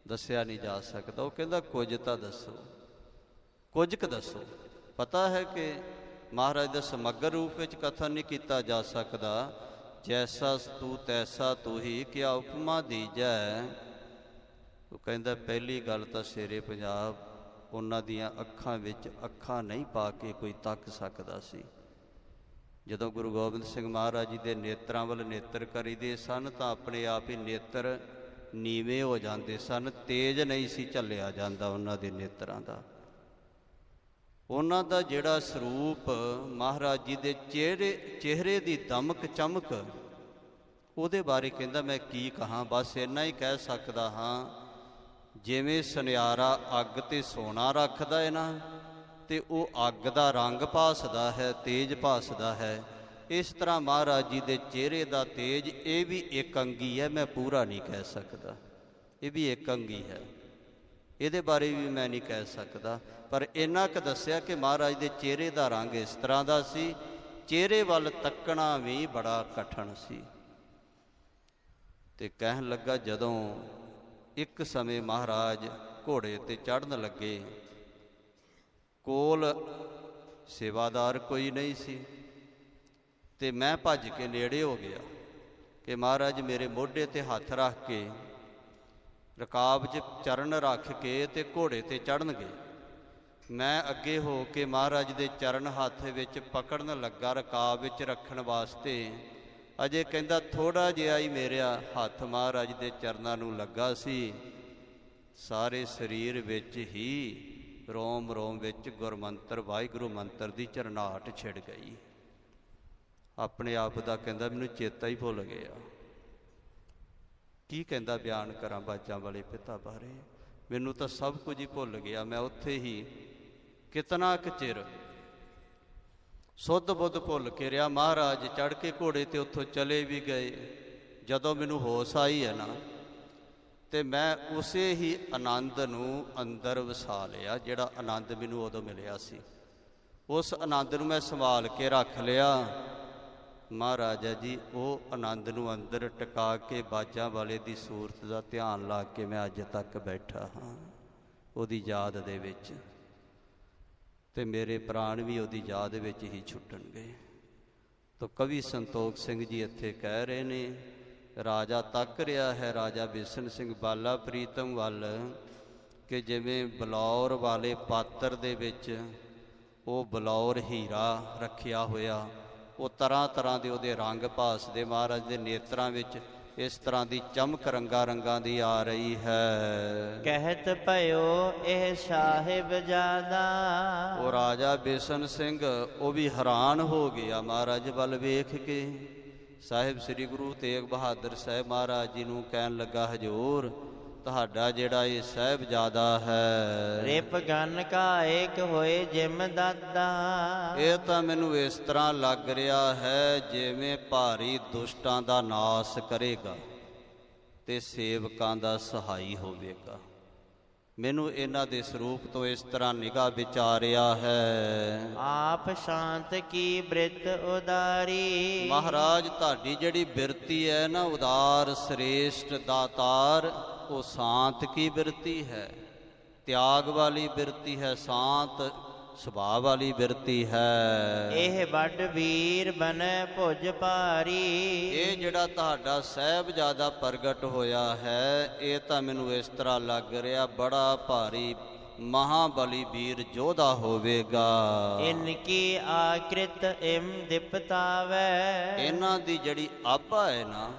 ਦੱਸਿਆ ਨਹੀਂ ਜਾ ਸਕਦਾ। ਉਹ ਕਹਿੰਦਾ ਕੁਝ ਤਾਂ ਦੱਸੋ, ਕੁਝ ਕੁ ਦੱਸੋ। ਪਤਾ ਹੈ ਕਿ ਮਹਾਰਾਜ ਦਾ ਸਮਗਰ ਰੂਪ ਵਿੱਚ ਕਥਨ ਨਹੀਂ ਕੀਤਾ ਜਾ ਸਕਦਾ। ਜੈਸਾ ਤੂੰ ਤੈਸਾ ਤੂੰ ਹੀ, ਕਿਆ ਉਪਮਾ ਦੀਜੈ। ਉਹ ਕਹਿੰਦਾ ਪਹਿਲੀ ਗੱਲ ਤਾਂ ਸ਼ੇਰੇ ਪੰਜਾਬ, ਉਹਨਾਂ ਦੀਆਂ ਅੱਖਾਂ ਵਿੱਚ ਅੱਖਾਂ ਨਹੀਂ ਪਾ ਕੇ ਕੋਈ ਤੱਕ ਸਕਦਾ ਸੀ। ਜਦੋਂ ਗੁਰੂ ਗੋਬਿੰਦ ਸਿੰਘ ਮਹਾਰਾਜ ਜੀ ਦੇ ਨੇਤਰਾਂ ਵੱਲ ਨੇਤਰ ਕਰੀਦੇ ਸਨ ਤਾਂ ਆਪਣੇ ਆਪ ਹੀ ਨੇਤਰ ਨੀਵੇਂ ਹੋ ਜਾਂਦੇ ਸਨ, ਤੇਜ ਨਹੀਂ ਸੀ ਝੱਲਿਆ ਜਾਂਦਾ ਉਹਨਾਂ ਦੇ ਨੇਤਰਾਂ ਦਾ। ਉਹਨਾਂ ਦਾ ਜਿਹੜਾ ਸਰੂਪ, ਮਹਾਰਾਜ ਜੀ ਦੇ ਚਿਹਰੇ ਦੀ ਦਮਕ ਚਮਕ, ਉਹਦੇ ਬਾਰੇ ਕਹਿੰਦਾ ਮੈਂ ਕੀ ਕਹਾਂ, ਬਸ ਇੰਨਾ ਹੀ ਕਹਿ ਸਕਦਾ ਹਾਂ, ਜਿਵੇਂ ਸੁਨਿਆਰਾ ਅੱਗ 'ਤੇ ਸੋਨਾ ਰੱਖਦਾ ਹੈ ਨਾ, ਤੇ ਉਹ ਅੱਗ ਦਾ ਰੰਗ ਭਾਸਦਾ ਹੈ, ਤੇਜ ਭਾਸਦਾ ਹੈ, ਇਸ ਤਰ੍ਹਾਂ ਮਹਾਰਾਜ ਜੀ ਦੇ ਚਿਹਰੇ ਦਾ ਤੇਜ, ਇਹ ਵੀ ਇੱਕ ਅੰਗੀ ਹੈ, ਮੈਂ ਪੂਰਾ ਨਹੀਂ ਕਹਿ ਸਕਦਾ, ਇਹ ਵੀ ਇੱਕ ਅੰਗੀ ਹੈ, ਇਹਦੇ ਬਾਰੇ ਵੀ ਮੈਂ ਨਹੀਂ ਕਹਿ ਸਕਦਾ। ਪਰ ਇੰਨਾ ਕੁ ਦੱਸਿਆ ਕਿ ਮਹਾਰਾਜ ਦੇ ਚਿਹਰੇ ਦਾ ਰੰਗ ਇਸ ਤਰ੍ਹਾਂ ਦਾ ਸੀ, ਚਿਹਰੇ ਵੱਲ ਤੱਕਣਾ ਵੀ ਬੜਾ ਕਠਿਨ ਸੀ। ਤੇ ਕਹਿਣ ਲੱਗਾ ਜਦੋਂ ਇੱਕ ਸਮੇਂ ਮਹਾਰਾਜ ਘੋੜੇ 'ਤੇ ਚੜ੍ਹਨ ਲੱਗੇ, ਕੋਲ ਸੇਵਾਦਾਰ ਕੋਈ ਨਹੀਂ ਸੀ, ਤੇ ਮੈਂ ਭੱਜ ਕੇ ਨੇੜੇ ਹੋ ਗਿਆ ਕਿ ਮਹਾਰਾਜ ਮੇਰੇ ਮੋਢੇ 'ਤੇ ਹੱਥ ਰੱਖ ਕੇ, ਰਕਾਬ 'ਚ ਚਰਨ ਰੱਖ ਕੇ ਤੇ ਘੋੜੇ 'ਤੇ ਚੜ੍ਹਨਗੇ। ਮੈਂ ਅੱਗੇ ਹੋ ਕੇ ਮਹਾਰਾਜ ਦੇ ਚਰਨ ਹੱਥ ਵਿੱਚ ਪਕੜਨ ਲੱਗਾ ਰਕਾਬ ਵਿੱਚ ਰੱਖਣ ਵਾਸਤੇ। ਅਜੇ ਕਹਿੰਦਾ ਥੋੜ੍ਹਾ ਜਿਹਾ ਹੀ ਮੇਰਾ ਹੱਥ ਮਹਾਰਾਜ ਦੇ ਚਰਨਾਂ ਨੂੰ ਲੱਗਾ ਸੀ, ਸਾਰੇ ਸਰੀਰ ਵਿੱਚ ਹੀ ਰੋਮ ਰੋਮ ਵਿੱਚ ਗੁਰਮੰਤਰ, ਵਾਹਿਗੁਰੂ ਮੰਤਰ ਦੀ ਝਰਨਾਹਟ ਛਿੜ ਗਈ। ਆਪਣੇ ਆਪ ਦਾ ਕਹਿੰਦਾ ਮੈਨੂੰ ਚੇਤਾ ਹੀ ਭੁੱਲ ਗਿਆ। ਕੀ ਕਹਿੰਦਾ ਬਿਆਨ ਕਰਾਂ ਬਾਜਾਂ ਵਾਲੇ ਪਿਤਾ ਬਾਰੇ, ਮੈਨੂੰ ਤਾਂ ਸਭ ਕੁਝ ਹੀ ਭੁੱਲ ਗਿਆ। ਮੈਂ ਉੱਥੇ ਹੀ ਕਿਤਨਾ ਕੁ ਚਿਰ ਸੁੱਧ ਬੁੱਧ ਭੁੱਲ ਕੇ ਰਿਹਾ। ਮਹਾਰਾਜ ਚੜ੍ਹ ਕੇ ਘੋੜੇ 'ਤੇ ਉੱਥੋਂ ਚਲੇ ਵੀ ਗਏ। ਜਦੋਂ ਮੈਨੂੰ ਹੋਸ਼ ਆਈ ਹੈ ਨਾ, ਤੇ ਮੈਂ ਉਸੇ ਹੀ ਆਨੰਦ ਨੂੰ ਅੰਦਰ ਵਸਾ ਲਿਆ, ਜਿਹੜਾ ਆਨੰਦ ਮੈਨੂੰ ਉਦੋਂ ਮਿਲਿਆ ਸੀ। ਉਸ ਆਨੰਦ ਨੂੰ ਮੈਂ ਸੰਭਾਲ ਕੇ ਰੱਖ ਲਿਆ। ਮਹਾਰਾਜਾ ਜੀ ਉਹ ਆਨੰਦ ਨੂੰ ਅੰਦਰ ਟਿਕਾ ਕੇ ਬਾਜਾਂ ਵਾਲੇ ਦੀ ਸੂਰਤ ਦਾ ਧਿਆਨ ਲਾ ਕੇ ਮੈਂ ਅੱਜ ਤੱਕ ਬੈਠਾ ਹਾਂ, ਉਹਦੀ ਯਾਦ ਦੇ ਵਿੱਚ। ਤੇ ਮੇਰੇ ਪ੍ਰਾਣ ਵੀ ਉਹਦੀ ਯਾਦ ਵਿੱਚ ਹੀ ਛੁੱਟਣਗੇ। ਤਾਂ ਕਵੀ ਸੰਤੋਖ ਸਿੰਘ ਜੀ ਇੱਥੇ ਕਹਿ ਰਹੇ ਨੇ, ਰਾਜਾ ਤੱਕ ਰਿਹਾ ਹੈ ਰਾਜਾ ਬਿਸ਼ਨ ਸਿੰਘ ਬਾਲਾ ਪ੍ਰੀਤਮ ਵੱਲ, ਕਿ ਜਿਵੇਂ ਬਲੌਰ ਵਾਲੇ ਪਾਤਰ ਦੇ ਵਿੱਚ ਉਹ ਬਲੌਰ ਹੀਰਾ ਰੱਖਿਆ ਹੋਇਆ, ਉਹ ਤਰ੍ਹਾਂ ਤਰ੍ਹਾਂ ਦੇ ਉਹਦੇ ਰੰਗ ਭਾਸਦੇ ਮਹਾਰਾਜ ਦੇ ਨੇਤਰਾਂ ਵਿੱਚ, ਇਸ ਤਰ੍ਹਾਂ ਦੀ ਚਮਕ ਰੰਗਾਂ ਰੰਗਾਂ ਦੀ ਆ ਰਹੀ ਹੈ। ਕਹਿਤ ਭਇਓ ਇਹ ਸਾਹਿਬ ਜਾਦਾ। ਉਹ ਰਾਜਾ ਬਿਸ਼ਨ ਸਿੰਘ ਉਹ ਵੀ ਹੈਰਾਨ ਹੋ ਗਿਆ ਮਹਾਰਾਜ ਵੱਲ ਵੇਖ ਕੇ। ਸਾਹਿਬ ਸ੍ਰੀ ਗੁਰੂ ਤੇਗ ਬਹਾਦਰ ਸਾਹਿਬ ਮਹਾਰਾਜ ਜੀ ਨੂੰ ਕਹਿਣ ਲੱਗਾ, ਹਜ਼ੂਰ ਤੁਹਾਡਾ ਜਿਹੜਾ ਇਹ ਸਾਹਿਬਜ਼ਾਦਾ ਹੈ, ਰਿਪ ਗਨ ਕਾ ਏਕ ਹੋਏ ਜਿਮ ਦਾਦਾ। ਇਹ ਤਾਂ ਮੈਨੂੰ ਇਸ ਤਰ੍ਹਾਂ ਲੱਗ ਰਿਹਾ ਹੈ ਜਿਵੇਂ ਭਾਰੀ ਦੁਸ਼ਟਾਂ ਦਾ ਨਾਸ ਕਰੇਗਾ ਤੇ ਸੇਵਕਾਂ ਦਾ ਸਹਾਈ ਹੋਵੇਗਾ। ਮੈਨੂੰ ਇਹਨਾਂ ਦੇ ਸਰੂਪ ਤੋਂ ਇਸ ਤਰ੍ਹਾਂ ਨਿਗਾਹ ਵਿੱਚ ਆ ਰਿਹਾ ਹੈ। ਆਪ ਸ਼ਾਂਤ ਕੀ ਬ੍ਰਿਤ ਉਦਾਰੀ। ਮਹਾਰਾਜ ਤੁਹਾਡੀ ਜਿਹੜੀ ਬਿਰਤੀ ਹੈ ਨਾ, ਉਦਾਰ ਸ੍ਰੇਸ਼ਟ ਦਾਤਾਰ, ਉਹ ਸ਼ਾਂਤ ਕੀ ਬਿਰਤੀ ਹੈ, ਤਿਆਗ ਵਾਲੀ ਬਿਰਤੀ ਹੈ, ਸ਼ਾਂਤ ਸੁਭਾਅ ਵਾਲੀ ਬਿਰਤੀ ਹੈ। ਇਹ ਵੱਡ ਵੀਰ ਬਨੈ ਭੁਜ ਭਾਰੀ। ਇਹ ਜਿਹੜਾ ਤੁਹਾਡਾ ਸਾਹਿਬਜ਼ਾਦਾ ਪ੍ਰਗਟ ਹੋਇਆ ਹੈ, ਇਹ ਤਾਂ ਮੈਨੂੰ ਇਸ ਤਰ੍ਹਾਂ ਲੱਗ ਰਿਹਾ ਬੜਾ ਭਾਰੀ ਮਹਾਬਲੀ ਵੀਰ ਯੋਧਾ ਹੋਵੇਗਾ। ਇਨਕੀ ਆਕ੍ਰਿਤ ਇਮ ਦਿਪਤਾਵੈ। ਇਹਨਾਂ ਦੀ ਜਿਹੜੀ ਆਭਾ ਹੈ ਨਾ,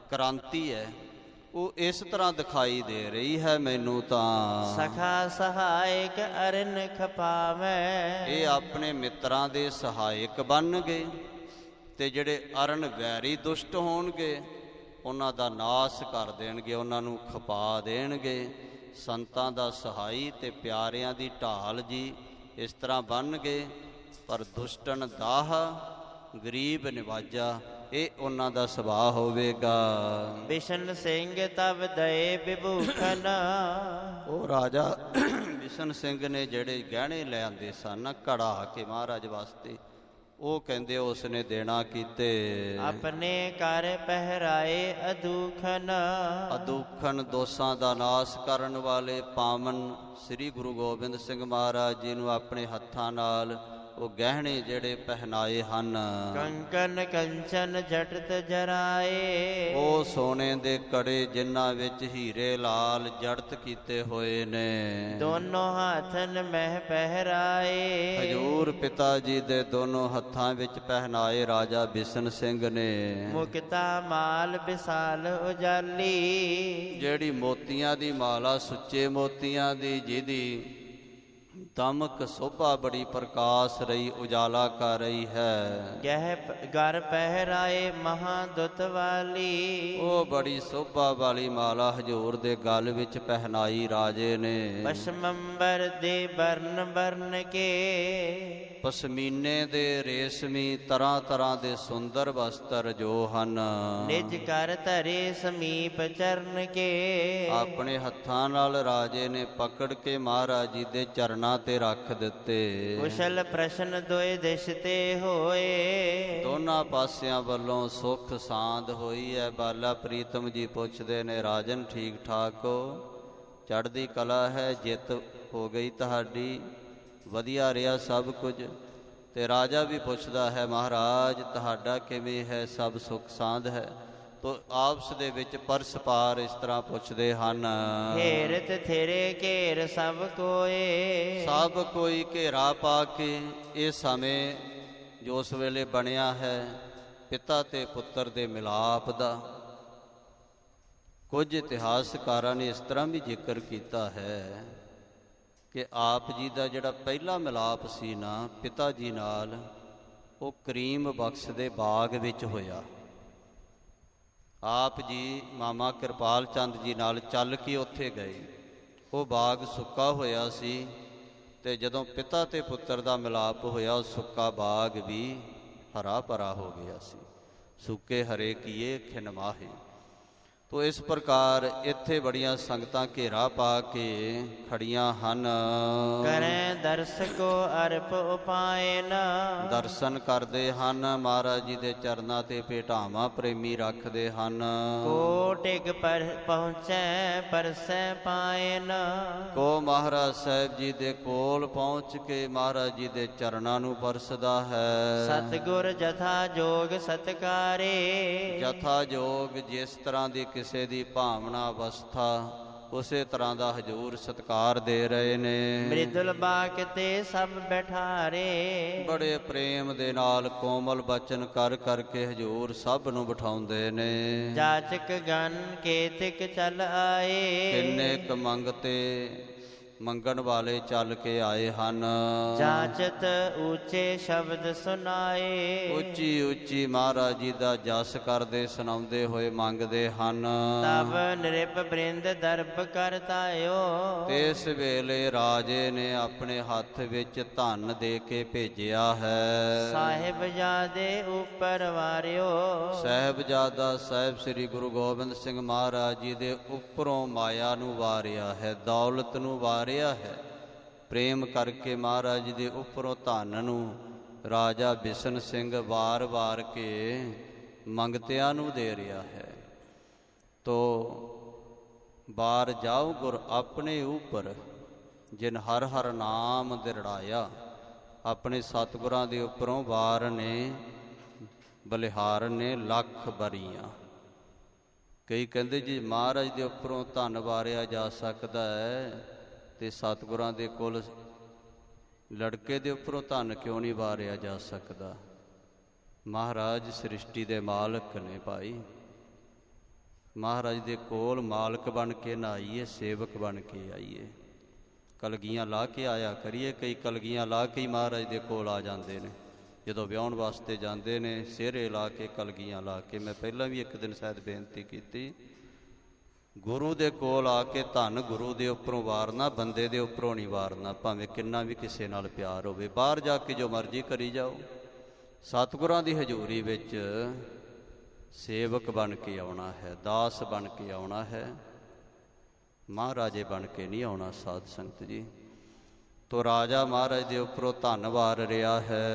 ਕ੍ਰਾਂਤੀ ਹੈ, ਉਹ ਇਸ ਤਰ੍ਹਾਂ ਦਿਖਾਈ ਦੇ ਰਹੀ ਹੈ ਮੈਨੂੰ ਤਾਂ। ਸਖਾ ਸਹਾਇਕ ਅਰਨ ਖਪਾਵੈ। ਇਹ ਆਪਣੇ ਮਿੱਤਰਾਂ ਦੇ ਸਹਾਇਕ ਬਣਨਗੇ, ਤੇ ਜਿਹੜੇ ਅਰਨ ਵੈਰੀ ਦੁਸ਼ਟ ਹੋਣਗੇ ਉਹਨਾਂ ਦਾ ਨਾਸ ਕਰ ਦੇਣਗੇ, ਉਹਨਾਂ ਨੂੰ ਖਪਾ ਦੇਣਗੇ। ਸੰਤਾਂ ਦਾ ਸਹਾਈ ਤੇ ਪਿਆਰਿਆਂ ਦੀ ਢਾਲ ਜੀ ਇਸ ਤਰ੍ਹਾਂ ਬਣਨਗੇ। ਪਰ ਦੁਸ਼ਟਨ ਦਾਹ ਗਰੀਬ ਨਿਵਾਜਾ, ਇਹ ਉਹਨਾਂ ਦਾ ਸੁਭਾਅ ਹੋਵੇਗਾ। ਬਿਸ਼ਨ ਸਿੰਘ ਤਬ ਦਏ ਵਿਭੂਖਨ, ਉਹ ਰਾਜਾ ਬਿਸ਼ਨ ਸਿੰਘ ਨੇ ਜਿਹੜੇ ਗਹਿਣੇ ਲਿਆਂਦੇ ਸਨ ਕਢਾ ਕੇ ਮਹਾਰਾਜ ਵਾਸਤੇ, ਉਹ ਕਹਿੰਦੇ ਉਸਨੇ ਦੇਣਾ ਕੀਤੇ। ਆਪਣੇ ਘਰ ਪਹਿਰਾਏ ਅਦੂਖਨ, ਅਦੂਖਨ ਦੋਸਾਂ ਦਾ ਨਾਸ ਕਰਨ ਵਾਲੇ ਪਾਵਨ ਸ੍ਰੀ ਗੁਰੂ ਗੋਬਿੰਦ ਸਿੰਘ ਮਹਾਰਾਜ ਜੀ ਨੂੰ ਆਪਣੇ ਹੱਥਾਂ ਨਾਲ ਉਹ ਗਹਿਣੇ ਜਿਹੜੇ ਪਹਿਨਾਏ ਹਨ। ਕੰਕਨ ਕੰਚਨ ਜਟਤ ਜਰਾਏ, ਉਹ ਸੋਨੇ ਦੇ ਕੜੇ ਜਿਨ੍ਹਾਂ ਵਿੱਚ ਹੀਰੇ ਲਾਲ ਜੜਤ ਕੀਤੇ ਹੋਏ ਨੇ। ਦੋਨੋਂ ਹੱਥਨ ਮਹਿ ਪਹਿਰਾਏ, ਹਜੂਰ ਪਿਤਾ ਜੀ ਦੇ ਦੋਨੋਂ ਹੱਥਾਂ ਵਿੱਚ ਪਹਿਨਾਏ ਰਾਜਾ ਬਿਸ਼ਨ ਸਿੰਘ ਨੇ। ਮੁਕਤਾ ਮਾਲ ਵਿਸਾਲ ਉਜਾਲੀ, ਜਿਹੜੀ ਮੋਤੀਆਂ ਦੀ ਮਾਲਾ ਸੁੱਚੇ ਮੋਤੀਆਂ ਦੀ, ਜਿਹਦੀ ਦਮਕ ਸੋਭਾ ਬੜੀ ਪ੍ਰਕਾਸ਼ ਰਹੀ, ਉਜਾਲਾ ਕਰ ਰਹੀ ਹੈ। ਗਹਿ ਗਰ ਪਹਿਰਾਏ ਮਹਾਦੁੱਤ ਵਾਲੀ, ਉਹ ਬੜੀ ਸੋਭਾ ਵਾਲੀ ਮਾਲਾ ਹਜੂਰ ਦੇ ਗਲ ਵਿੱਚ ਪਹਿਨਾਈ ਰਾਜੇ ਨੇ। ਪਸ਼ਮੰਬਰ ਦੇ ਬਰਨ ਬਰਨ ਕੇ, ਪਸ਼ਮੀਨੇ ਦੇ ਰੇਸ਼ਮੀ ਤਰ੍ਹਾਂ ਤਰ੍ਹਾਂ ਦੇ ਸੁੰਦਰ ਵਸਤਰ ਜੋ ਹਨ। ਨਿਜ ਕਰ ਧਰੇ ਸਮੀਪ ਚਰਨ ਕੇ, ਆਪਣੇ ਹੱਥਾਂ ਨਾਲ ਰਾਜੇ ਨੇ ਪਕੜ ਕੇ ਮਹਾਰਾਜ ਜੀ ਦੇ ਚਰਨਾਂ ਤੇ ਰੱਖ ਦਿੱਤੇ। ਕੁਸ਼ਲ ਪ੍ਰਸ਼ਨ ਦੋਏ ਦਿਸ਼ ਤੇ ਹੋਏ, ਦੋਨਾਂ ਪਾਸਿਆਂ ਵੱਲੋਂ ਸੁਖ ਸਾਂਦ ਹੋਈ ਹੈ। ਬਾਲਾ ਪ੍ਰੀਤਮ ਜੀ ਪੁੱਛਦੇ ਨੇ, ਰਾਜਨ ਠੀਕ ਠਾਕ ਹੋ? ਚੜ੍ਹਦੀ ਕਲਾ ਹੈ, ਜਿੱਤ ਹੋ ਗਈ ਤੁਹਾਡੀ, ਵਧੀਆ ਰਿਹਾ ਸਭ ਕੁਝ। ਤੇ ਰਾਜਾ ਵੀ ਪੁੱਛਦਾ ਹੈ, ਮਹਾਰਾਜ ਤੁਹਾਡਾ ਕਿਵੇਂ ਹੈ, ਸਭ ਸੁਖ ਸਾਂਦ ਹੈ? ਤੋ ਆਪਸ ਦੇ ਵਿੱਚ ਪਰਸਪਾਰ ਇਸ ਤਰ੍ਹਾਂ ਪੁੱਛਦੇ ਹਨ। ਘੇਰਤ ਥੇਰੇ ਘੇਰ ਸਭ ਕੋਏ, ਸਭ ਕੋਈ ਘੇਰਾ ਪਾ ਕੇ ਇਹ ਸਮੇਂ ਜੋ ਉਸ ਵੇਲੇ ਬਣਿਆ ਹੈ ਪਿਤਾ ਤੇ ਪੁੱਤਰ ਦੇ ਮਿਲਾਪ ਦਾ। ਕੁਝ ਇਤਿਹਾਸਕਾਰਾਂ ਨੇ ਇਸ ਤਰ੍ਹਾਂ ਵੀ ਜ਼ਿਕਰ ਕੀਤਾ ਹੈ ਕਿ ਆਪ ਜੀ ਦਾ ਜਿਹੜਾ ਪਹਿਲਾ ਮਿਲਾਪ ਸੀ ਨਾ ਪਿਤਾ ਜੀ ਨਾਲ, ਉਹ ਕਰੀਮ ਬਖਸ਼ ਦੇ ਬਾਗ ਵਿੱਚ ਹੋਇਆ। ਆਪ ਜੀ ਮਾਮਾ ਕਿਰਪਾਲ ਚੰਦ ਜੀ ਨਾਲ ਚੱਲ ਕੇ ਉੱਥੇ ਗਏ। ਉਹ ਬਾਗ ਸੁੱਕਾ ਹੋਇਆ ਸੀ ਤੇ ਜਦੋਂ ਪਿਤਾ ਤੇ ਪੁੱਤਰ ਦਾ ਮਿਲਾਪ ਹੋਇਆ, ਉਹ ਸੁੱਕਾ ਬਾਗ ਵੀ ਹਰਾ ਭਰਾ ਹੋ ਗਿਆ ਸੀ। ਸੁੱਕੇ ਹਰੇ ਕੀਏ ਖਿਨ ਮਾਹੇ। ਤੋ ਇਸ ਪ੍ਰਕਾਰ ਇੱਥੇ ਬੜੀਆਂ ਸੰਗਤਾਂ ਘੇਰਾ ਪਾ ਕੇ ਖੜੀਆਂ ਹਨ। ਕਰੈ ਦਰਸਕੋ ਅਰਪ ਉਪਾਇਨ, ਦਰਸ਼ਨ ਕਰਦੇ ਹਨ, ਮਹਾਰਾਜ ਜੀ ਦੇ ਚਰਨਾਂ ਤੇ ਭੇਟਾਵਾਂ ਪ੍ਰੇਮੀ ਰੱਖਦੇ ਹਨ। ਕੋਟਿਕ ਪਰ ਪਹੁੰਚੈ ਪਰਸੈ ਪਾਇਨ, ਕੋ ਮਹਾਰਾਜ ਸਾਹਿਬ ਜੀ ਦੇ ਕੋਲ ਪਹੁੰਚ ਕੇ ਮਹਾਰਾਜ ਜੀ ਦੇ ਚਰਨਾਂ ਨੂੰ ਪਰਸਦਾ ਹੈ। ਸਤਿਗੁਰ ਜਥਾ ਜੋਗ ਸਤਕਾਰੇ, ਜਥਾ ਜੋਗ ਜਿਸ ਤਰ੍ਹਾਂ ਦੀ ਕਿਸੇ ਦੀ ਭਾਵਨਾ ਅਵਸਥਾ, ਉਸੇ ਤਰ੍ਹਾਂ ਦਾ ਹਜੂਰ ਸਤਕਾਰ ਦੇ ਰਹੇ ਨੇ। ਮ੍ਰਿਦੁਲ ਬਾਕ ਤੇ ਸਭ ਬੈਠਾਰੇ, ਬੜੇ ਪ੍ਰੇਮ ਦੇ ਨਾਲ ਕੋਮਲ ਬਚਨ ਕਰ ਕਰਕੇ ਹਜੂਰ ਸਭ ਨੂੰ ਬਿਠਾਉਂਦੇ ਨੇ। ਜਾਚਕ ਗਨ ਕੇਤਿਕ ਚਲ ਆਏ, ਕਿੰਨੇ ਕ ਮੰਗਤੇ ਮੰਗਣ ਵਾਲੇ ਚੱਲ ਕੇ ਆਏ ਹਨ। ਜਾਚਤ ਉੱਚੇ ਸ਼ਬਦ ਸੁਨਾਏ, ਉੱਚੀ ਉੱਚੀ ਮਹਾਰਾਜ ਜੀ ਦਾ ਜਸ ਕਰਦੇ ਸੁਣਾਉਂਦੇ ਹੋਏ ਮੰਗਦੇ ਹਨ। ਤਬ ਨਿਰਪ ਬ੍ਰਿੰਦ ਦਰਬ ਕਰਤਾਇਓ, ਇਸ ਵੇਲੇ ਰਾਜੇ ਨੇ ਆਪਣੇ ਹੱਥ ਵਿੱਚ ਧਨ ਦੇ ਕੇ ਭੇਜਿਆ ਹੈ। ਸਾਹਿਬਜ਼ਾਦੇ ਉੱਪਰ ਵਾਰਿਓ, ਸਾਹਿਬਜ਼ਾਦਾ ਸਾਹਿਬ ਸ੍ਰੀ ਗੁਰੂ ਗੋਬਿੰਦ ਸਿੰਘ ਮਹਾਰਾਜ ਜੀ ਦੇ ਉੱਪਰੋਂ ਮਾਇਆ ਨੂੰ ਵਾਰਿਆ ਹੈ, ਦੌਲਤ ਨੂੰ ਵਾਰਿਆ ਹੈ। ਪ੍ਰੇਮ ਕਰਕੇ ਮਹਾਰਾਜ ਜੀ ਦੇ ਉੱਪਰੋਂ ਧਨ ਨੂੰ ਰਾਜਾ ਬਿਸ਼ਨ ਸਿੰਘ ਵਾਰ-ਵਾਰ ਕੇ ਮੰਗਤਿਆਂ ਨੂੰ ਦੇ ਰਿਹਾ ਹੈ। ਤੋ ਬਾਰ ਜਾਉ ਗੁਰ ਆਪਣੇ ਉੱਪਰ, ਜਿਨ ਹਰ ਹਰ ਨਾਮ ਦਿਰੜਾਇਆ। ਆਪਣੇ ਸਤਿਗੁਰਾਂ ਦੇ ਉੱਪਰੋਂ ਵਾਰ ਨੇ ਬਲਿਹਾਰ ਨੇ ਲੱਖ ਬਰੀਆਂ। ਕਈ ਕਹਿੰਦੇ ਜੀ ਮਹਾਰਾਜ ਦੇ ਉੱਪਰੋਂ ਧਨ ਵਾਰਿਆ ਜਾ ਸਕਦਾ ਹੈ ਤੇ ਸਤਿਗੁਰਾਂ ਦੇ ਕੋਲ ਲੜਕੇ ਦੇ ਉੱਪਰੋਂ ਧਨ ਕਿਉਂ ਨਹੀਂ ਵਾਰਿਆ ਜਾ ਸਕਦਾ? ਮਹਾਰਾਜ ਸ੍ਰਿਸ਼ਟੀ ਦੇ ਮਾਲਕ ਨੇ ਭਾਈ। ਮਹਾਰਾਜ ਦੇ ਕੋਲ ਮਾਲਕ ਬਣ ਕੇ ਨਾ ਆਈਏ, ਸੇਵਕ ਬਣ ਕੇ ਆਈਏ। ਕਲਗੀਆਂ ਲਾ ਕੇ ਆਇਆ ਕਰੀਏ। ਕਈ ਕਲਗੀਆਂ ਲਾ ਕੇ ਹੀ ਮਹਾਰਾਜ ਦੇ ਕੋਲ ਆ ਜਾਂਦੇ ਨੇ। ਜਦੋਂ ਵਿਆਹੁਣ ਵਾਸਤੇ ਜਾਂਦੇ ਨੇ ਸਿਹਰੇ ਲਾ ਕੇ, ਕਲਗੀਆਂ ਲਾ ਕੇ। ਮੈਂ ਪਹਿਲਾਂ ਵੀ ਇੱਕ ਦਿਨ ਸ਼ਾਇਦ ਬੇਨਤੀ ਕੀਤੀ, ਗੁਰੂ ਦੇ ਕੋਲ ਆ ਕੇ ਧਨ ਗੁਰੂ ਦੇ ਉੱਪਰੋਂ ਵਾਰਨਾ, ਬੰਦੇ ਦੇ ਉੱਪਰੋਂ ਨਹੀਂ ਵਾਰਨਾ, ਭਾਵੇਂ ਕਿੰਨਾ ਵੀ ਕਿਸੇ ਨਾਲ ਪਿਆਰ ਹੋਵੇ। ਬਾਹਰ ਜਾ ਕੇ ਜੋ ਮਰਜ਼ੀ ਕਰੀ ਜਾਓ, ਸਤਿਗੁਰਾਂ ਦੀ ਹਜ਼ੂਰੀ ਵਿੱਚ ਸੇਵਕ ਬਣ ਕੇ ਆਉਣਾ ਹੈ, ਦਾਸ ਬਣ ਕੇ ਆਉਣਾ ਹੈ, ਮਹਾਰਾਜੇ ਬਣ ਕੇ ਨਹੀਂ ਆਉਣਾ ਸਾਧ ਸੰਗਤ ਜੀ। ਤੋ ਰਾਜਾ ਮਹਾਰਾਜ ਦੇ ਉੱਪਰੋਂ ਧਨ ਵਾਰ ਰਿਹਾ ਹੈ।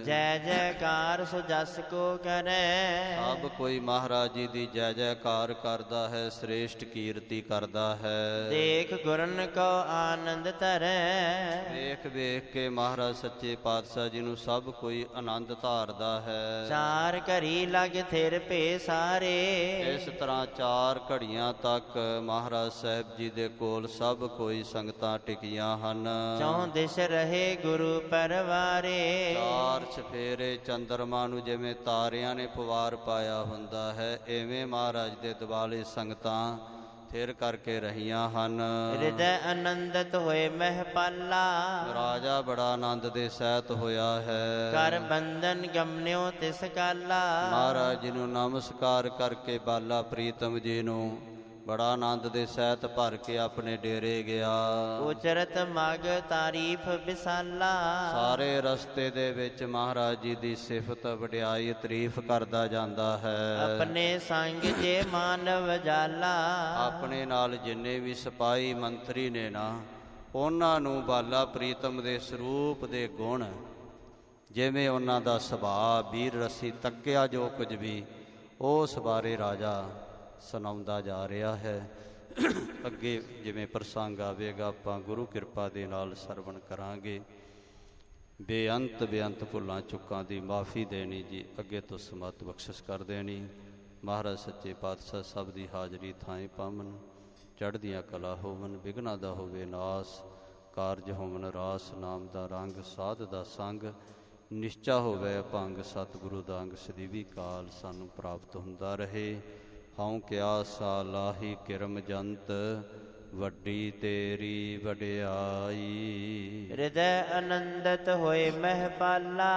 ਜੈ ਜੈਕਾਰ ਸੋ ਜਸ ਕੋ ਕਰੈ, ਸਭ ਕੋਈ ਮਹਾਰਾਜ ਜੀ ਦੀ ਜੈ ਜੈਕਾਰ ਕਰਦਾ ਹੈ, ਸ੍ਰੇਸ਼ਟ ਕੀਰਤੀ ਕਰਦਾ ਹੈ। ਦੇਖ ਗੁਰਨ ਕੋ ਆਨੰਦ ਧਰੈ, ਵੇਖ ਵੇਖ ਕੇ ਮਹਾਰਾਜ ਸੱਚੇ ਪਾਤਸ਼ਾਹ ਜੀ ਨੂੰ ਸਭ ਕੋਈ ਆਨੰਦ ਧਾਰਦਾ ਹੈ। ਚਾਰ ਘਰੀ ਲਗ ਥਿਰ ਭੇ ਸਾਰੇ, ਇਸ ਤਰ੍ਹਾਂ 4 ਘੜੀਆਂ ਤੱਕ ਮਹਾਰਾਜ ਸਾਹਿਬ ਜੀ ਦੇ ਕੋਲ ਸਭ ਕੋਈ ਸੰਗਤਾਂ ਟਿਕੀਆਂ ਹਨ। ਚੌਂ ਦਿਸ਼ ਰਹੇ ਗੁਰੂ ਪਰਵਾਰੇ, 4 ਚਫੇਰੇ ਚੰਦਰਮਾ ਨੂੰ ਜਿਵੇਂ ਤਾਰਿਆਂ ਨੇ ਪੁਵਾਰ ਪਾਇਆ ਹੁੰਦਾ ਹੈ, ਐਵੇਂ ਮਹਾਰਾਜ ਦੇ ਦੁਆਲੇ ਸੰਗਤਾਂ ਥਿਰ ਕਰਕੇ ਰਹੀਆਂ ਹਨ। ਹਿਰਦੈ ਆਨੰਦਿਤ ਹੋਏ ਮਹਿਪਾਲਾ, ਰਾਜਾ ਬੜਾ ਆਨੰਦ ਦੇ ਸਹਿਤ ਹੋਇਆ ਹੈ। ਕਰ ਬੰਧਨ ਗਮਨਿਓ ਤਿਸ ਕਾਲਾ, ਮਹਾਰਾਜ ਜੀ ਨੂੰ ਨਮਸਕਾਰ ਕਰਕੇ ਬਾਲਾ ਪ੍ਰੀਤਮ ਜੀ ਨੂੰ ਬੜਾ ਆਨੰਦ ਦੇ ਸਹਿਤ ਭਰ ਕੇ ਆਪਣੇ ਡੇਰੇ ਗਿਆ। ਉਚਰਤ ਮਗ ਤਾਰੀਫ ਵਿਸਾਲਾ, ਸਾਰੇ ਰਸਤੇ ਦੇ ਵਿੱਚ ਮਹਾਰਾਜ ਜੀ ਦੀ ਸਿਫਤ ਵਡਿਆਈ ਤਾਰੀਫ ਕਰਦਾ ਜਾਂਦਾ ਹੈ। ਆਪਣੇ ਸੰਗ ਜੇ ਮਾਨਵ ਜਾਲਾ, ਆਪਣੇ ਨਾਲ ਜਿੰਨੇ ਵੀ ਸਿਪਾਹੀ ਮੰਤਰੀ ਨੇ ਨਾ, ਉਹਨਾਂ ਨੂੰ ਬਾਲਾ ਪ੍ਰੀਤਮ ਦੇ ਸਰੂਪ ਦੇ ਗੁਣ, ਜਿਵੇਂ ਉਹਨਾਂ ਦਾ ਸੁਭਾਅ ਵੀਰ ਰਸੀ ਤੱਕਿਆ ਜੋ ਕੁਝ ਵੀ, ਉਸ ਬਾਰੇ ਰਾਜਾ ਸੁਣਾਉਂਦਾ ਜਾ ਰਿਹਾ ਹੈ। ਅੱਗੇ ਜਿਵੇਂ ਪ੍ਰਸੰਗ ਆਵੇਗਾ ਆਪਾਂ ਗੁਰੂ ਕਿਰਪਾ ਦੇ ਨਾਲ ਸਰਵਣ ਕਰਾਂਗੇ। ਬੇਅੰਤ ਭੁੱਲਾਂ ਚੁੱਕਾਂ ਦੀ ਮਾਫੀ ਦੇਣੀ ਜੀ, ਅੱਗੇ ਤੋਂ ਸਮਤ ਬਖਸ਼ਿਸ਼ ਕਰ ਦੇਣੀ। ਮਹਾਰਾਜ ਸੱਚੇ ਪਾਤਸ਼ਾਹ ਸਭ ਦੀ ਹਾਜ਼ਰੀ ਥਾਂ ਪਾਵਨ, ਚੜ੍ਹਦੀਆਂ ਕਲਾ ਹੋਵਨ, ਵਿਘਨਾਂ ਦਾ ਹੋਵੇ ਨਾਸ, ਕਾਰਜ ਹੋਵਨ ਰਾਸ, ਨਾਮ ਦਾ ਰੰਗ, ਸਾਧ ਦਾ ਸੰਗ, ਨਿਸ਼ਚਾ ਹੋਵੇ ਭੰਗ, ਸਤਿਗੁਰੂ ਦਾ ਅੰਗ, ਸਦੀਵੀ ਕਾਲ ਸਾਨੂੰ ਪ੍ਰਾਪਤ ਹੁੰਦਾ ਰਹੇ। ਹਉ ਕਿਆ ਸਾਲਾਹੀ ਕਿਰਮ ਜੰਤ, ਵੱਡੀ ਤੇਰੀ ਵਡਿਆਈ। ਹਿਰਦੈ ਆਨੰਦਿਤ ਹੋਏ ਮਹਿਪਾਲਾ,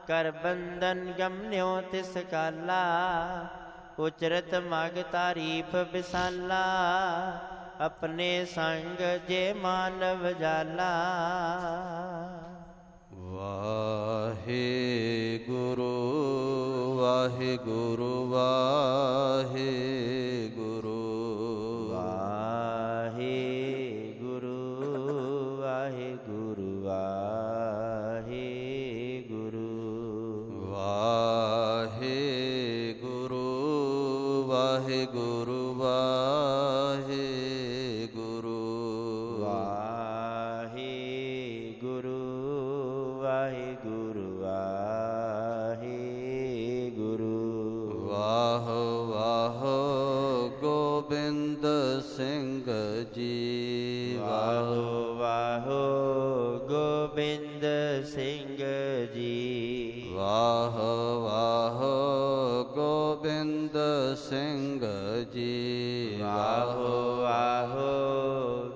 ਕਰ ਬੰਧਨ ਗਮਨਿਓ ਤਿਸ ਕਾਲਾ, ਉਚਰਤ ਮਗ ਤਾਰੀਫ ਵਿਸਾਲਾ, ਆਪਣੇ ਸੰਗ ਜੇ ਮਾਨਵ ਜਾਲਾ। ਵਾਹਿਗੁਰੂ ਵਾਹਿਗੁਰੂ ਵਾਹਿਗੁਰੂ ਵਾਹਿਗੁਰੂ ਵਾਹਿਗੁਰੂ ਵਾਹਿਗੁਰੂ ਵਾਹਿਗੁਰੂ ਵਾਹਿਗੁਰੂ ਵਾਹਿਗੁਰੂ ਵਾਹਿਗੁਰੂ ਵਾਹਿਗੁਰੂ ਵਾਹਿਗੁਰੂ। ਵਾਹ ਵਾਹ ਗੋਬਿੰਦ ਸਿੰਘ ਜੀ, ਵਾਹ ਵਾਹ ਗੋਬਿੰਦ ਸਿੰਘ ਜੀ, ਵਾਹ ਵਾਹ ਗੋਬਿੰਦ ਸਿੰਘ ਜੀ, ਵਾਹ ਵਾਹ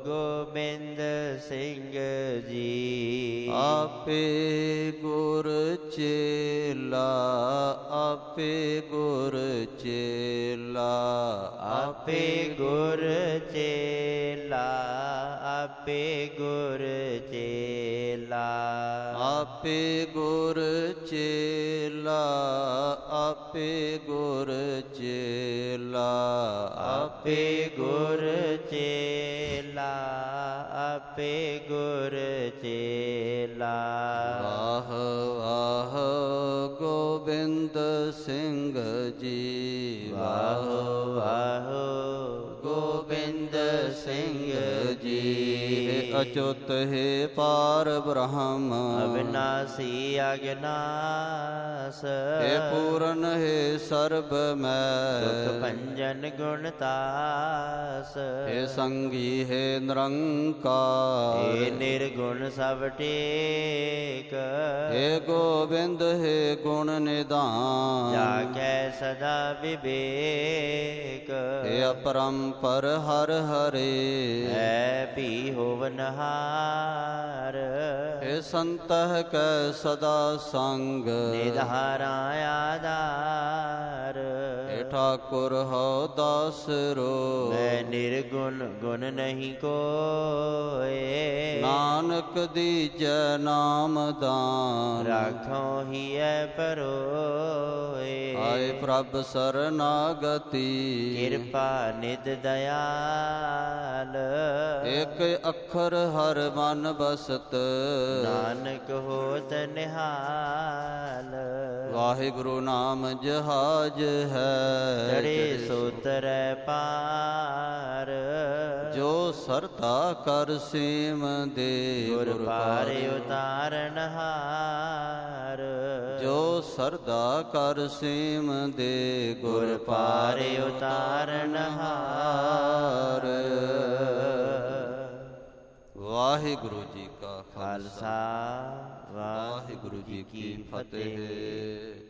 ਗੋਬਿੰਦ ਸਿੰਘ ਜੀ। ਆਪੇ ਗੁਰ ਚੇਲਾ, ਆਪੇ ਗੁਰ ਚੇਲਾ, ਆਪੇ ਗੁਰ ਚੇਲਾ, ਆਪੇ ਗੁਰ ਚੇਲਾ, ਆਪੇ ਗੁਰ ਚੇਲਾ, ਆਪੇ ਗੁਰ ਚੇਲਾ, ਆਪੇ ਗੁਰ ਚੇਲਾ, ਆਪੇ ਗੁਰ ਚੇਲਾ। ਵਾਹ ਵਾਹ ਗੋਬਿੰਦ ਸਿੰਘ ਜੀ, ਵਾਹ ਵਾਹ ਗੋਬਿੰਦ ਸਿੰਘ ਜੀ। ਅਚੁੱਤ ਹੈ ਪਾਰ ਬ੍ਰਹਮ, ਅਵਿਨਾਸੀ ਅਗਨਾਸ, हे ਪੂਰਨ ਹੈ ਸਰਬ ਮੈਂ, ਦੁਖ ਭੰਜਨ ਗੁਣਤਾਸ, हे ਸੰਗੀ ਹੈ ਨਿਰੰਕਾਰ, ਏ ਨਿਰਗੁਣ ਸਭ ਟੇਕ, हे ਗੋਬਿੰਦ ਹੈ ਗੁਣ ਨਿਧਾਨ, ਜਾ ਕੈ ਸਦਾ ਵਿਵੇਕ, हे ਅਪਰੰਪਰ ਹਰ ਹਰੇ, ਹੈ ਭੀ ਹੋਵਨਹਾਰ, हे ਸੰਤਹ ਕੈ ਸਦਾ ਸੰਗ, ਨਿਧਾਰਾ ਆਧਾਰ, हे ਠਾਕੁਰ ਹਉ ਦਾਸਰੋ। ਮੈਂ ਨਿਰਗੁਣ ਗੁਣ ਨਹੀਂ ਕੋਏ, ਨਾਨਕ ਦੀਜੈ ਨਾਮ ਦਾਨ। ਰਾਖੋ ਹੀਐ ਪਰੋਏ। ਆਏ ਪ੍ਰਭ ਸਰਨਾਗਤੀ, ਕਿਰਪਾ ਨਿਧ ਦਇਆਲ। ਇਕ ਅੱਖਰ ਹਰ ਮਨ ਬਸਤ, ਨਾਨਕ ਹੋਤ ਨਿਹਾਲ। ਵਾਹਿਗੁਰੂ ਨਾਮ ਜਹਾਜ ਹੈ, ਚੜੇ ਸੋ ਤਰੈ ਪਾਰ। ਜੋ ਸਰਦਾ ਕਰ ਸੇਮ ਦੇ, ਗੁਰ ਪਾਰ ਉਤਾਰਨ ਹਾਰ। ਜੋ ਸਰਦਾ ਕਰ ਸੇਮ ਦੇ, ਗੁਰ ਪਾਰ ਉਤਾਰਨ ਹਾਰ। ਵਾਹਿਗੁਰੂ ਜੀ ਕਾ ਖਾਲਸਾ ਵਾਹਿਗੁਰੂ ਜੀ ਕੀ ਫਤਿਹ।